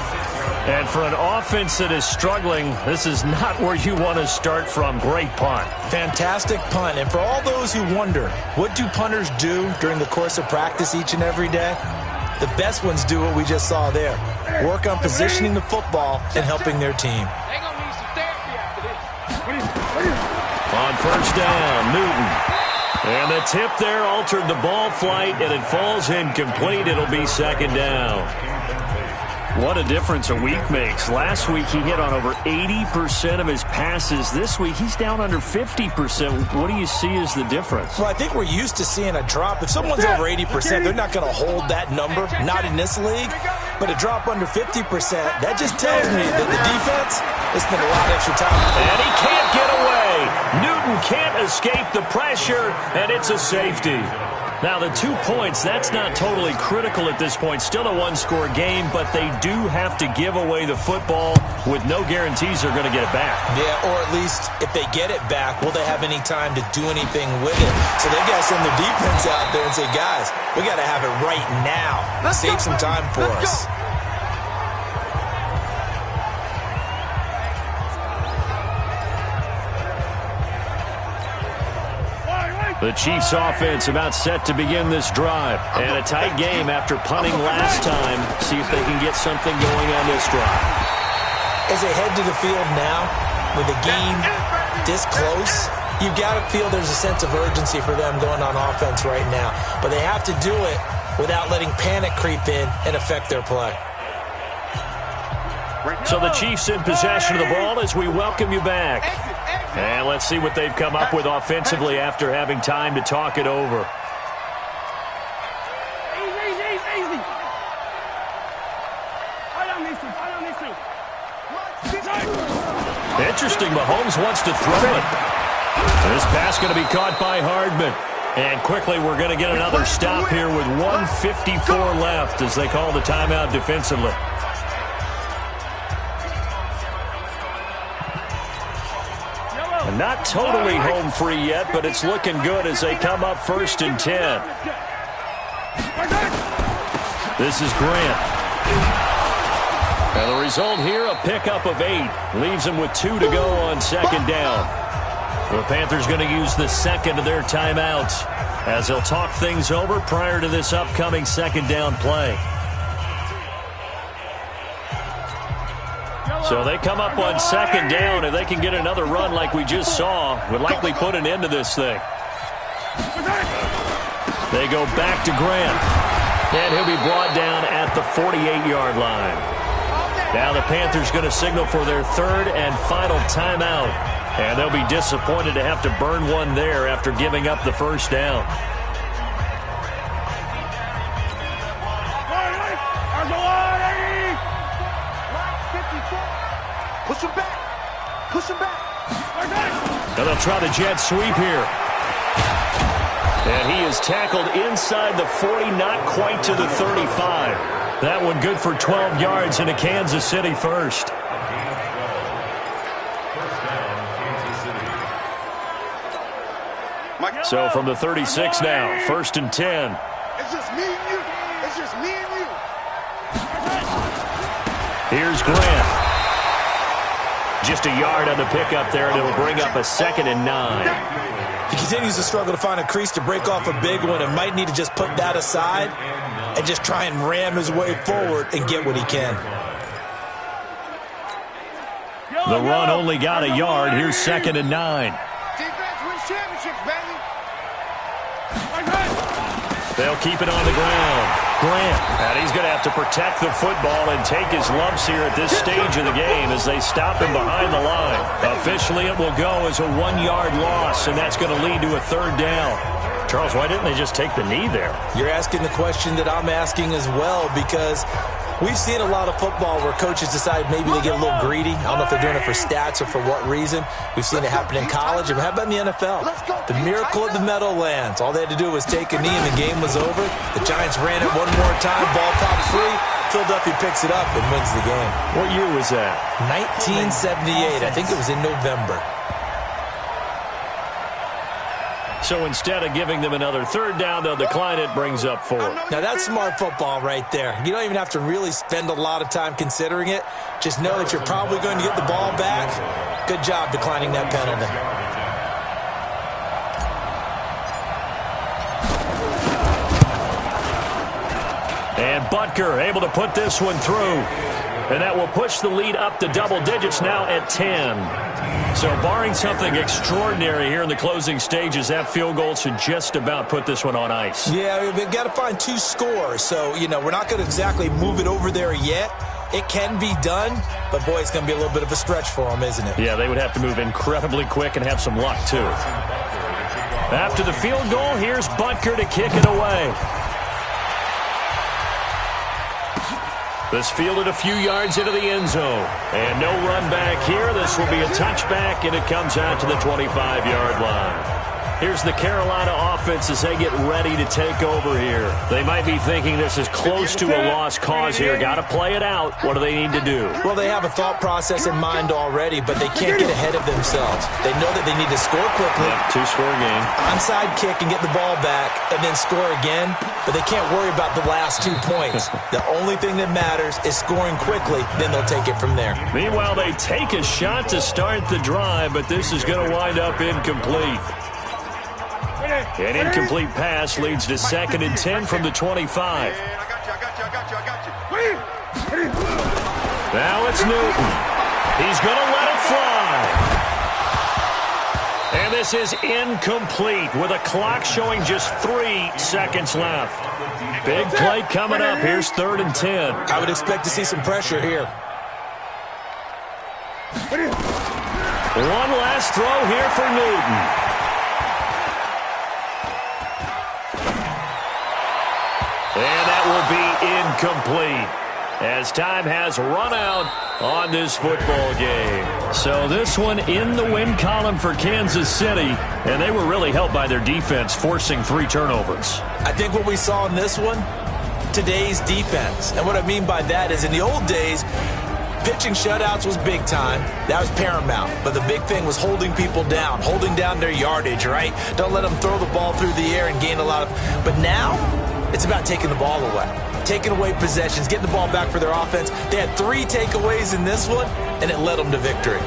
And for an offense that is struggling, this is not where you want to start from. Great punt. Fantastic punt. And for all those who wonder, what do punters do during the course of practice each and every day? The best ones do what we just saw there. Work on positioning the football and helping their team. On first down, Newton. And the tip there altered the ball flight, and it falls incomplete. It'll be second down. What a difference a week makes. Last week he hit on over 80% of his passes. This week he's down under 50%. What do you see as the difference? Well, I think we're used to seeing a drop. If someone's over 80%, they're not going to hold that number, not in this league. But a drop under 50%, that just tells me that the defense has spent a lot of extra time. And he can't get away. Newton can't escape the pressure, and it's a safety. Now, the 2 points, that's not totally critical at this point. Still a one-score game, but they do have to give away the football with no guarantees they're going to get it back. Yeah, or at least if they get it back, will they have any time to do anything with it? So they've got to send their defense out there and say, guys, we got to have it right now. Save some time for us. The Chiefs offense about set to begin this drive. And a tight game after punting last time. See if they can get something going on this drive. As they head to the field now, with the game this close, you've got to feel there's a sense of urgency for them going on offense right now. But they have to do it without letting panic creep in and affect their play. So the Chiefs in possession of the ball as we welcome you back. And let's see what they've come up with offensively after having time to talk it over. Easy. Interesting, Mahomes wants to throw it. This pass going to be caught by Hardman. And quickly we're going to get another stop here with 1:54 left as they call the timeout defensively. Not totally home free yet, but it's looking good as they come up 1st and 10. This is Grant. And the result here, a pickup of 8. Leaves them with 2 to go on second down. The Panthers going to use the second of their timeouts as they'll talk things over prior to this upcoming second down play. So they come up on second down, and they can get another run like we just saw. Would likely put an end to this thing. They go back to Grant. And he'll be brought down at the 48-yard line. Now the Panthers going to signal for their 3rd and final timeout. And they'll be disappointed to have to burn one there after giving up the first down. Push him back. And they'll try the jet sweep here. And he is tackled inside the 40, not quite to the 35. That one good for 12 yards into Kansas City first. So from the 36 now, 1st and 10. It's just me and you. It's just me and you. Here's Grant. Just a yard on the pickup there, and it'll bring up a 2nd and 9. He continues to struggle to find a crease to break off a big one and might need to just put that aside and just try and ram his way forward and get what he can. The run only got a yard. Here's 2nd and 9. Defense wins championships, baby. They'll keep it on the ground. Grant, and he's going to have to protect the football and take his lumps here at this stage of the game as they stop him behind the line. Officially, it will go as a 1-yard loss, and that's going to lead to a 3rd down. Charles, why didn't they just take the knee there? You're asking the question that I'm asking as well, because we've seen a lot of football where coaches decide maybe they get a little greedy. I don't know if they're doing it for stats or for what reason. We've seen it happen in college. And how about in the NFL? The miracle of the Meadowlands. All they had to do was take a knee and the game was over. The Giants ran it one more time. Ball popped free. Philadelphia picks it up and wins the game. What year was that? 1978. I think it was in November. So instead of giving them another third down, they'll decline it, brings up 4. Now, that's smart football right there. You don't even have to really spend a lot of time considering it. Just know that you're probably going to get the ball back. Good job declining that penalty. And Butker able to put this one through. And that will push the lead up to double digits now at 10. So barring something extraordinary here in the closing stages, that field goal should just about put this one on ice. Yeah, we've got to find 2 scores. So, we're not going to exactly move it over there yet. It can be done, but, boy, it's going to be a little bit of a stretch for them, isn't it? Yeah, they would have to move incredibly quick and have some luck, too. After the field goal, here's Butker to kick it away. This fielded a few yards into the end zone. And no run back here. This will be a touchback, and it comes out to the 25-yard line. Here's the Carolina offense as they get ready to take over here. They might be thinking this is close to a lost cause here. Got to play it out. What do they need to do? Well, they have a thought process in mind already, but they can't get ahead of themselves. They know that they need to score quickly. Yeah, 2-score game. Onside kick and get the ball back and then score again, but they can't worry about the last 2 points. The only thing that matters is scoring quickly, then they'll take it from there. Meanwhile, they take a shot to start the drive, but this is going to wind up incomplete. An incomplete pass leads to 2nd and 10 from the 25. Now it's Newton. He's going to let it fly. And this is incomplete with a clock showing just 3 seconds left. Big play coming up. Here's 3rd and 10. I would expect to see some pressure here. One last throw here for Newton. And that will be incomplete as time has run out on this football game. So this one in the win column for Kansas City, and they were really helped by their defense forcing 3 turnovers. I think what we saw in this one, today's defense. And what I mean by that is in the old days, pitching shutouts was big time. That was paramount. But the big thing was holding people down, holding down their yardage, right? Don't let them throw the ball through the air and gain a lot of... But now, it's about taking the ball away, taking away possessions, getting the ball back for their offense. They had 3 takeaways in this one, and it led them to victory.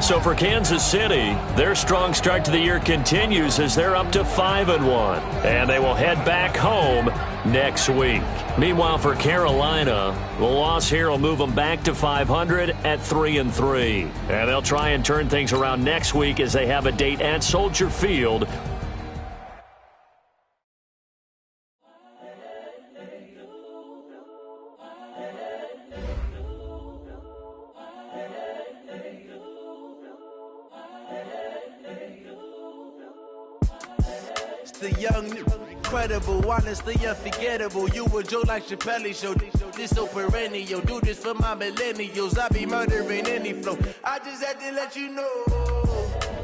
So for Kansas City, their strong start to the year continues as they're up to 5-1. And they will head back home next week. Meanwhile, for Carolina, the loss here will move them back to 500 at 3-3. And they'll try and turn things around next week as they have a date at Soldier Field. The young, incredible, honestly unforgettable. You a joke like Chappelle show. This so perennial. Do this for my millennials. I be murdering any flow. I just had to let you know.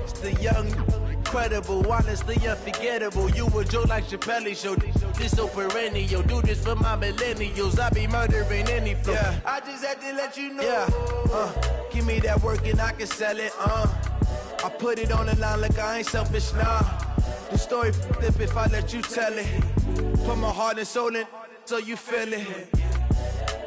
It's the young, incredible, honestly unforgettable. You a joke like Chappelle show. This so perennial. Do this for my millennials. I be murdering any flow. Yeah. I just had to let you know. Yeah. Give me that work and I can sell it. I put it on the line like I ain't selfish, nah. The story flip if I let you tell it. Put my heart and soul in so you feel it.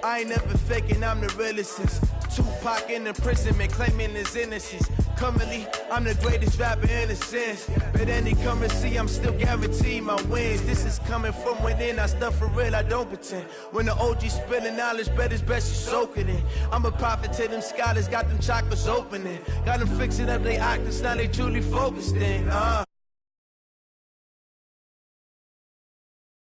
I ain't never faking, I'm the realest since Tupac in imprisonment, claiming his innocence. Currently, I'm the greatest rapper in a sense. But any currency, I'm still guaranteed my wins. This is coming from within, I stuff for real, I don't pretend. When the OG spilling knowledge, bet it's best you soak it in. I'm a prophet to them scholars, got them chakras opening. Got them fixing up they octaves, now they truly focused in.